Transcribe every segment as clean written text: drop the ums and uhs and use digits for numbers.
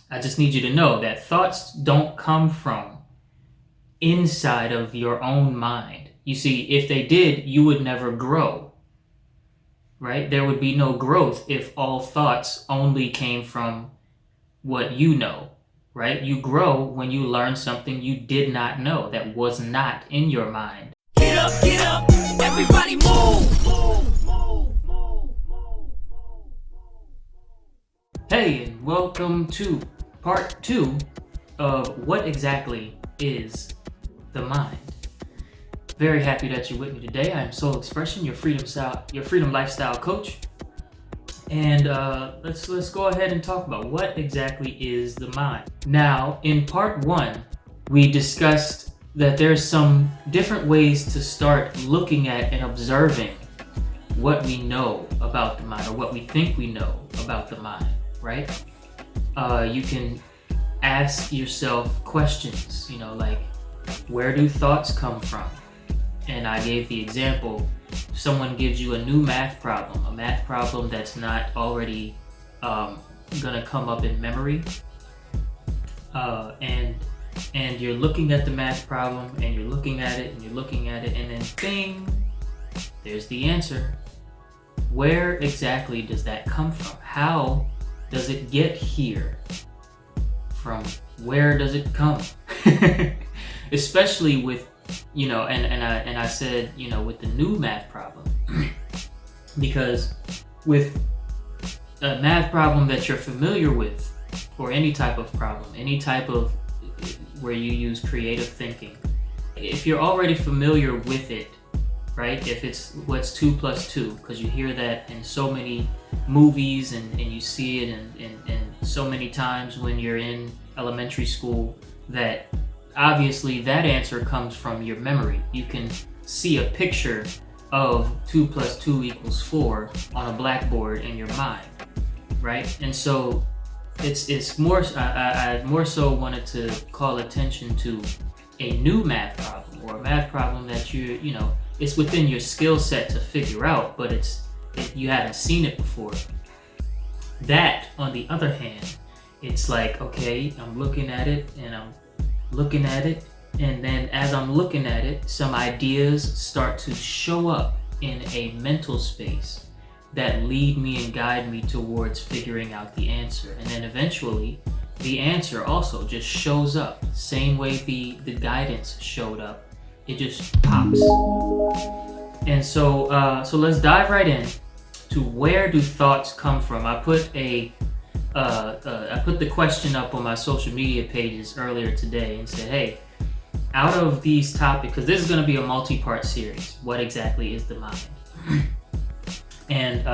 I just need you to know that thoughts don't come from inside of your own mind. You see, if they did, you would never grow, right? There would be no growth if all thoughts only came from what you know, right? You grow when you learn something you did not know that was not in your mind. Get up, everybody move. Hey, and welcome to part 2 of what exactly is the mind. Very happy that you're with me today. I am Soul Expression, your freedom lifestyle coach. And let's go ahead and talk about what exactly is the mind. Now, in part 1, we discussed that there's some different ways to start looking at and observing what we know about the mind, or what we think we know about the mind, right? You can ask yourself questions, like, where do thoughts come from? And I gave the example, if someone gives you a new math problem, a math problem that's not already gonna come up in memory, and you're looking at the math problem, and you're looking at it, and you're looking at it, and then bing, there's the answer. Where exactly does that come from? How does it get here? From where does it come? Especially with, and I said, with the new math problem, because with a math problem that you're familiar with, or any type of problem, any type of where you use creative thinking, if you're already familiar with it, right? If it's what's 2 plus 2, because you hear that in so many movies and you see it in so many times when you're in elementary school, that obviously that answer comes from your memory. You can see a picture of 2 plus 2 equals 4 on a blackboard in your mind, right? And so it's more, I more so wanted to call attention to a new math problem, or a math problem that it's within your skill set to figure out, but you haven't seen it before. That, on the other hand, it's like, okay, I'm looking at it, and I'm looking at it, and then as I'm looking at it, some ideas start to show up in a mental space that lead me and guide me towards figuring out the answer. And then eventually, the answer also just shows up, same way the guidance showed up. It just pops. And so let's dive right in to where do thoughts come from. I put the question up on my social media pages earlier today and said, hey, out of these topics, because this is going to be a multi-part series, what exactly is the mind? And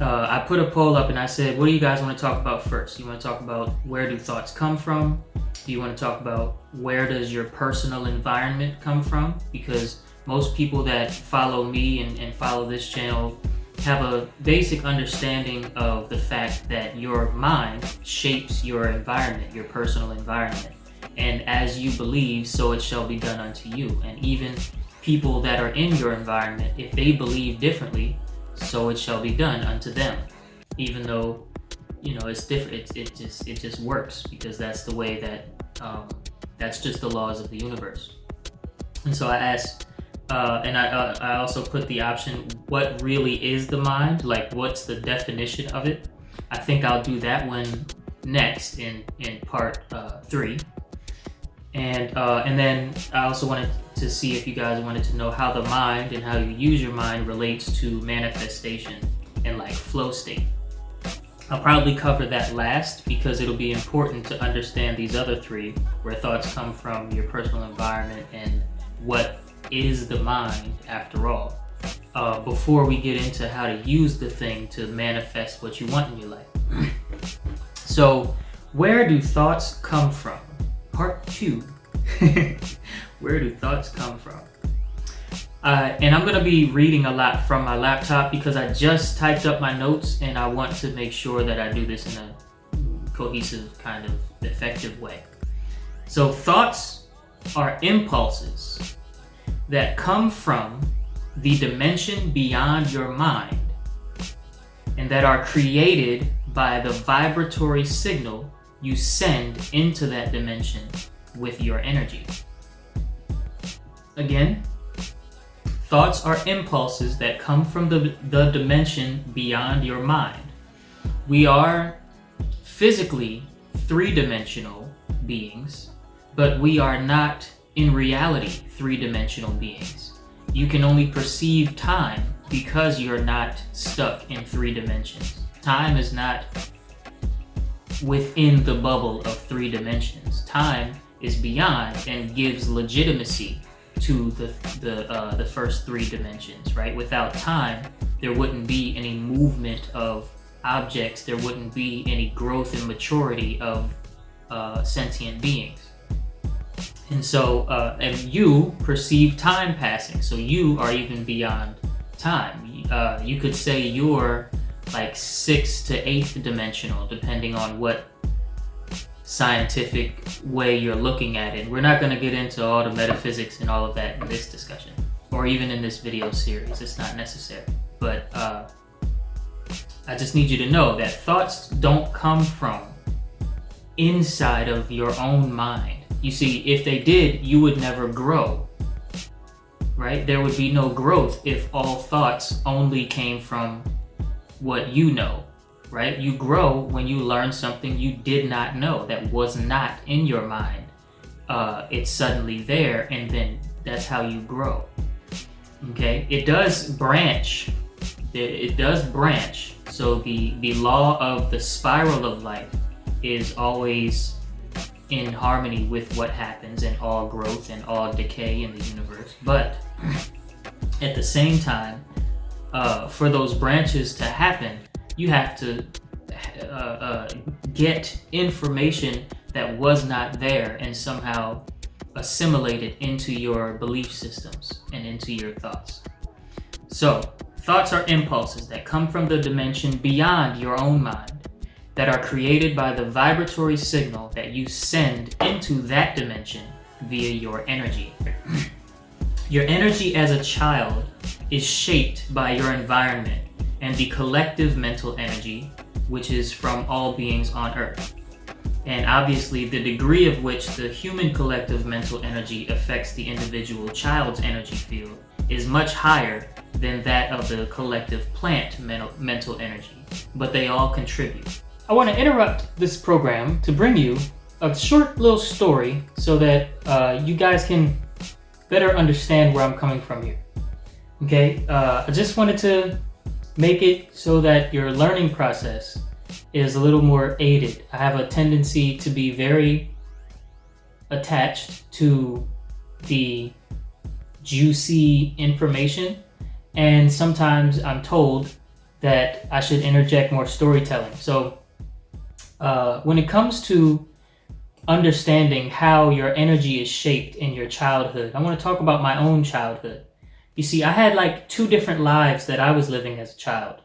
I put a poll up and I said, what do you guys want to talk about first? You want to talk about where do thoughts come from? Do you want to talk about where does your personal environment come from? Because most people that follow me and follow this channel have a basic understanding of the fact that your mind shapes your environment, your personal environment. And as you believe, so it shall be done unto you. And even people that are in your environment, if they believe differently, so it shall be done unto them. Even though, it's different, it just works, because that's the way that, that's just the laws of the universe. And so I asked, and I also put the option, what really is the mind? Like, what's the definition of it? I think I'll do that one next in part 3. And then I also wanted to see if you guys wanted to know how the mind and how you use your mind relates to manifestation and like flow state. I'll probably cover that last, because it'll be important to understand these other 3, where thoughts come from, your personal environment, and what is the mind after all, before we get into how to use the thing to manifest what you want in your life. So, where do thoughts come from? Part 2. Where do thoughts come from? And I'm going to be reading a lot from my laptop, because I just typed up my notes and I want to make sure that I do this in a cohesive, kind of effective way. So thoughts are impulses that come from the dimension beyond your mind, and that are created by the vibratory signal you send into that dimension with your energy. Again, thoughts are impulses that come from the dimension beyond your mind. We are physically three-dimensional beings, but we are not in reality three-dimensional beings. You can only perceive time because you're not stuck in three dimensions. Time is not within the bubble of three dimensions. Time is beyond and gives legitimacy to the first three dimensions, right? Without time, there wouldn't be any movement of objects. There wouldn't be any growth and maturity of sentient beings. And so, and you perceive time passing, so you are even beyond time. You could say you're like 6th to 8th dimensional, depending on what scientific way you're looking at it. We're not going to get into all the metaphysics and all of that in this discussion, or even in this video series. It's not necessary. But I just need you to know that thoughts don't come from inside of your own mind. You see, if they did, you would never grow, right? There would be no growth if all thoughts only came from what you know, right? You grow when you learn something you did not know, that was not in your mind. It's suddenly there, and then that's how you grow, okay? It does branch. It does branch. So the law of the spiral of life is always in harmony with what happens in all growth and all decay in the universe. But at the same time, for those branches to happen, you have to get information that was not there and somehow assimilate it into your belief systems and into your thoughts. So, thoughts are impulses that come from the dimension beyond your own mind, that are created by the vibratory signal that you send into that dimension via your energy. Your energy as a child is shaped by your environment and the collective mental energy, which is from all beings on Earth. And obviously, the degree of which the human collective mental energy affects the individual child's energy field is much higher than that of the collective plant mental energy, but they all contribute. I want to interrupt this program to bring you a short little story so that you guys can better understand where I'm coming from here. Okay, I just wanted to make it so that your learning process is a little more aided. I have a tendency to be very attached to the juicy information, and sometimes I'm told that I should interject more storytelling. So when it comes to understanding how your energy is shaped in your childhood, I want to talk about my own childhood. You see, I had like two different lives that I was living as a child.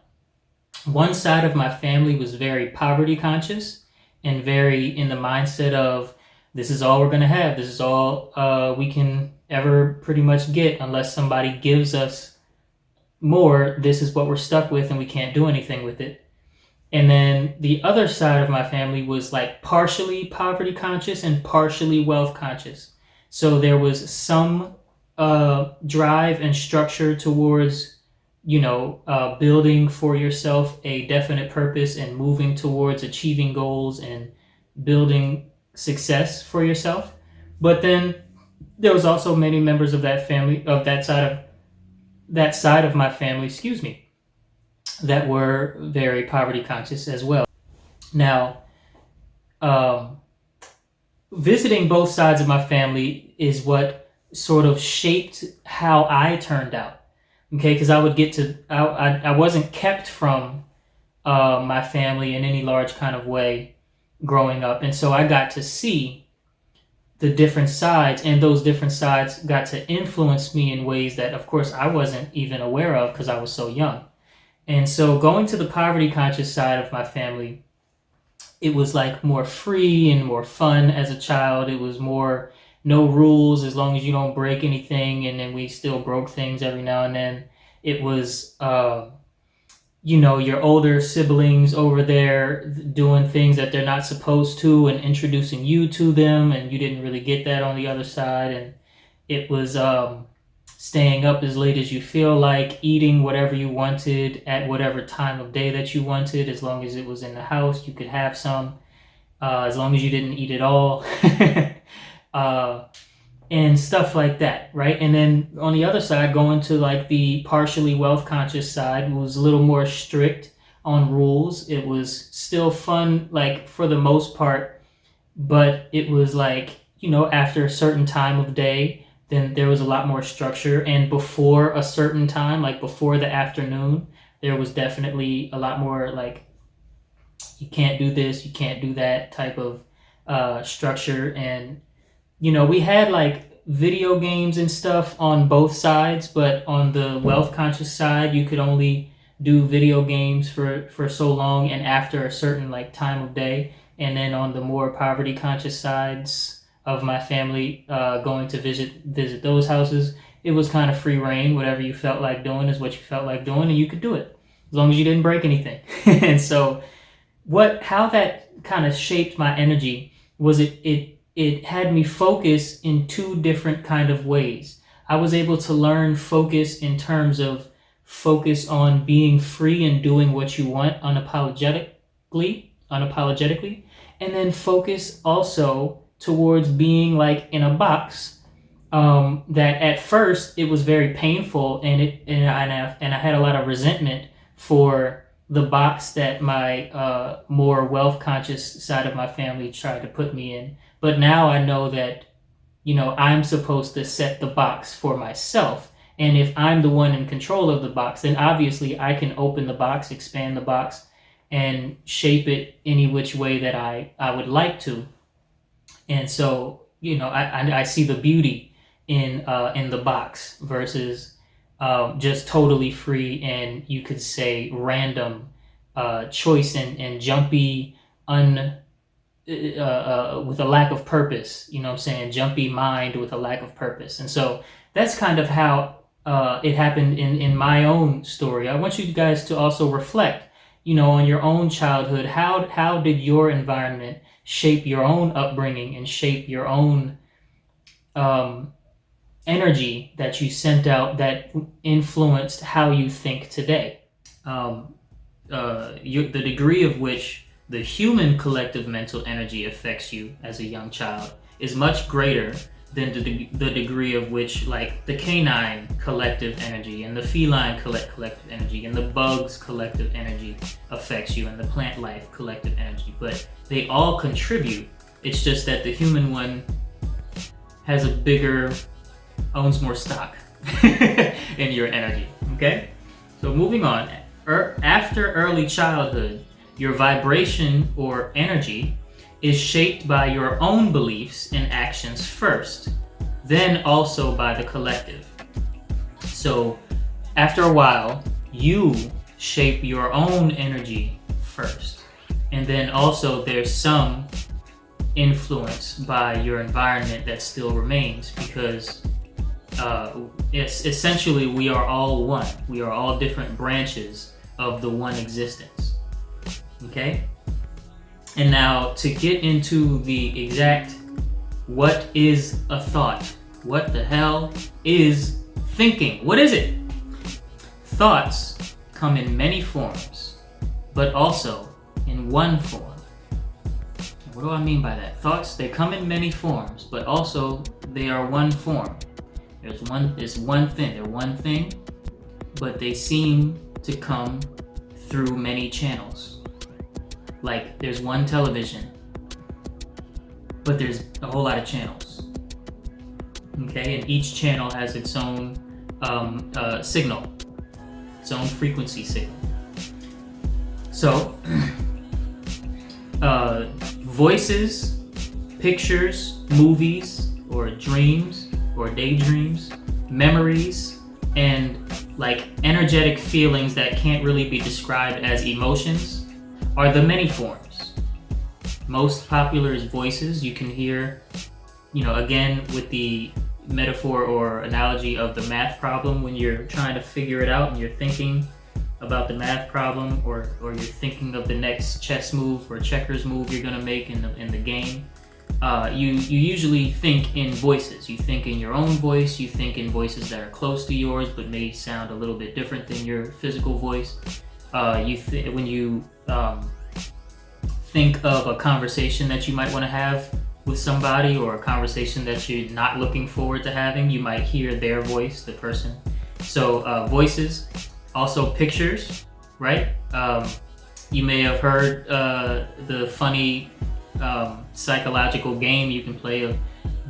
One side of my family was very poverty conscious and very in the mindset of, this is all we're going to have. This is all we can ever pretty much get unless somebody gives us more. This is what we're stuck with and we can't do anything with it. And then the other side of my family was like partially poverty conscious and partially wealth conscious. So there was some drive and structure towards, building for yourself a definite purpose and moving towards achieving goals and building success for yourself. But then there was also many members of that family, of that side of my family, that were very poverty conscious as well. Now, visiting both sides of my family is what sort of shaped how I turned out. Okay, because I wasn't kept from my family in any large kind of way growing up, and so I got to see the different sides, and those different sides got to influence me in ways that, of course, I wasn't even aware of because I was so young. And so going to the poverty conscious side of my family, it was like more free and more fun as a child. It was more no rules as long as you don't break anything. And then we still broke things every now and then. It was, your older siblings over there doing things that they're not supposed to and introducing you to them, and you didn't really get that on the other side. And it was staying up as late as you feel like, eating whatever you wanted at whatever time of day that you wanted, as long as it was in the house, you could have some, as long as you didn't eat it all. And stuff like that, right? And then on the other side, going to like the partially wealth conscious side, was a little more strict on rules. It was still fun, like for the most part, but it was like, after a certain time of day, then there was a lot more structure. And before a certain time, like before the afternoon, there was definitely a lot more like, you can't do this, you can't do that type of structure. And we had like video games and stuff on both sides, but on the wealth conscious side, you could only do video games for so long and after a certain like time of day. And then on the more poverty conscious sides of my family, going to visit those houses, it was kind of free reign. Whatever you felt like doing is what you felt like doing, and you could do it as long as you didn't break anything. And so how that kind of shaped my energy was it had me focus in two different kind of ways. I was able to learn focus in terms of focus on being free and doing what you want unapologetically, and then focus also towards being like in a box, that at first it was very painful, and I had a lot of resentment for the box that my more wealth conscious side of my family tried to put me in. But now I know that, I'm supposed to set the box for myself. And if I'm the one in control of the box, then obviously I can open the box, expand the box, and shape it any which way that I would like to. And so, I see the beauty in the box versus just totally free, and you could say random choice and jumpy, with a lack of purpose, jumpy mind with a lack of purpose. And so that's kind of how it happened in my own story. I want you guys to also reflect, on your own childhood. How did your environment shape your own upbringing and shape your own energy that you sent out that influenced how you think today? The degree of which the human collective mental energy affects you as a young child is much greater than the degree of which like the canine collective energy and the feline collective energy and the bugs collective energy affects you, and the plant life collective energy. But they all contribute. It's just that the human one owns more stock in your energy. Okay? So moving on. After early childhood, your vibration or energy is shaped by your own beliefs and actions first, then also by the collective. So after a while, you shape your own energy first, and then also there's some influence by your environment that still remains, because it's essentially we are all one. We are all different branches of the one existence. Okay? And now to get into the exact, what is a thought? What the hell is thinking? What is it? Thoughts come in many forms, but also in one form. What do I mean by that? Thoughts, they come in many forms, but also they are one form. It's one thing. They're one thing, but they seem to come through many channels. Like there's one television, but there's a whole lot of channels. Okay, and each channel has its own signal, its own frequency signal. So, voices, pictures, movies, or dreams, or daydreams, memories, and like energetic feelings that can't really be described as emotions are the many forms. Most popular is voices. You can hear, again with the metaphor or analogy of the math problem, when you're trying to figure it out and you're thinking about the math problem, or you're thinking of the next chess move or checkers move you're gonna make in the game, you usually think in voices. You think in your own voice. You think in voices that are close to yours but may sound a little bit different than your physical voice. When you think of a conversation that you might want to have with somebody, or a conversation that you're not looking forward to having, you might hear their voice, the person. So voices, also pictures, right? You may have heard the funny psychological game you can play of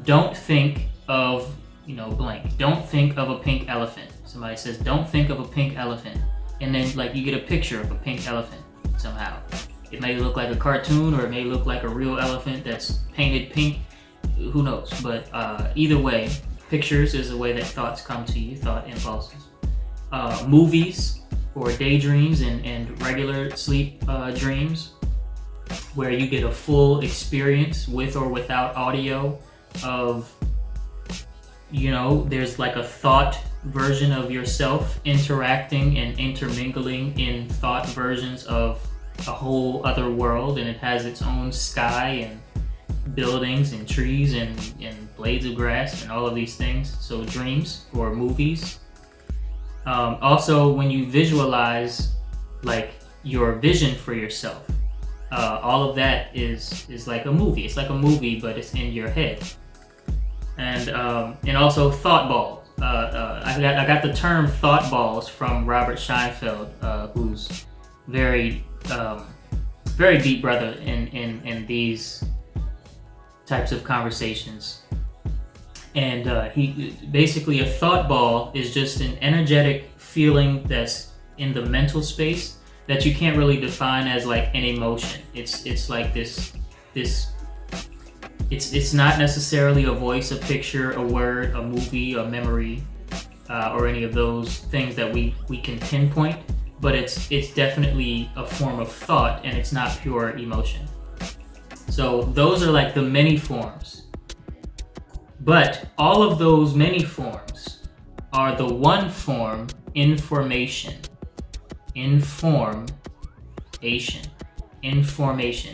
don't think of, blank. Don't think of a pink elephant. Somebody says, don't think of a pink elephant. And then like you get a picture of a pink elephant somehow. It may look like a cartoon, or it may look like a real elephant that's painted pink. Who knows? But either way, pictures is the way that thoughts come to you, thought impulses. Movies or daydreams and regular sleep dreams, where you get a full experience with or without audio of, there's like a thought version of yourself interacting and intermingling in thought versions of a whole other world, and it has its own sky and buildings and trees and blades of grass and all of these things. So dreams or movies. Also, when you visualize like your vision for yourself, all of that is like a movie. It's like a movie, but it's in your head. And also thought balls. I got the term thought balls from Robert Scheinfeld, who's very deep brother in these types of conversations. And he basically, a thought ball is just an energetic feeling that's in the mental space that you can't really define as like an emotion. It's like this. It's not necessarily a voice, a picture, a word, a movie, a memory, or any of those things that we can pinpoint. But it's definitely a form of thought, and it's not pure emotion. So those are like the many forms. But all of those many forms are the one form, information. Information.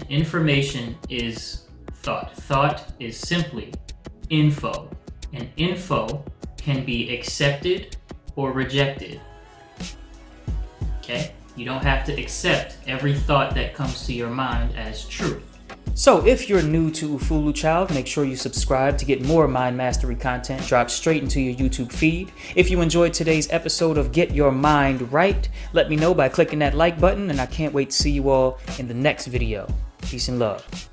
Information is thought. Thought is simply info. And info can be accepted or rejected. Okay? You don't have to accept every thought that comes to your mind as true. So if you're new to Ufulu Child, make sure you subscribe to get more mind mastery content dropped straight into your YouTube feed. If you enjoyed today's episode of Get Your Mind Right, let me know by clicking that like button, and I can't wait to see you all in the next video. Peace and love.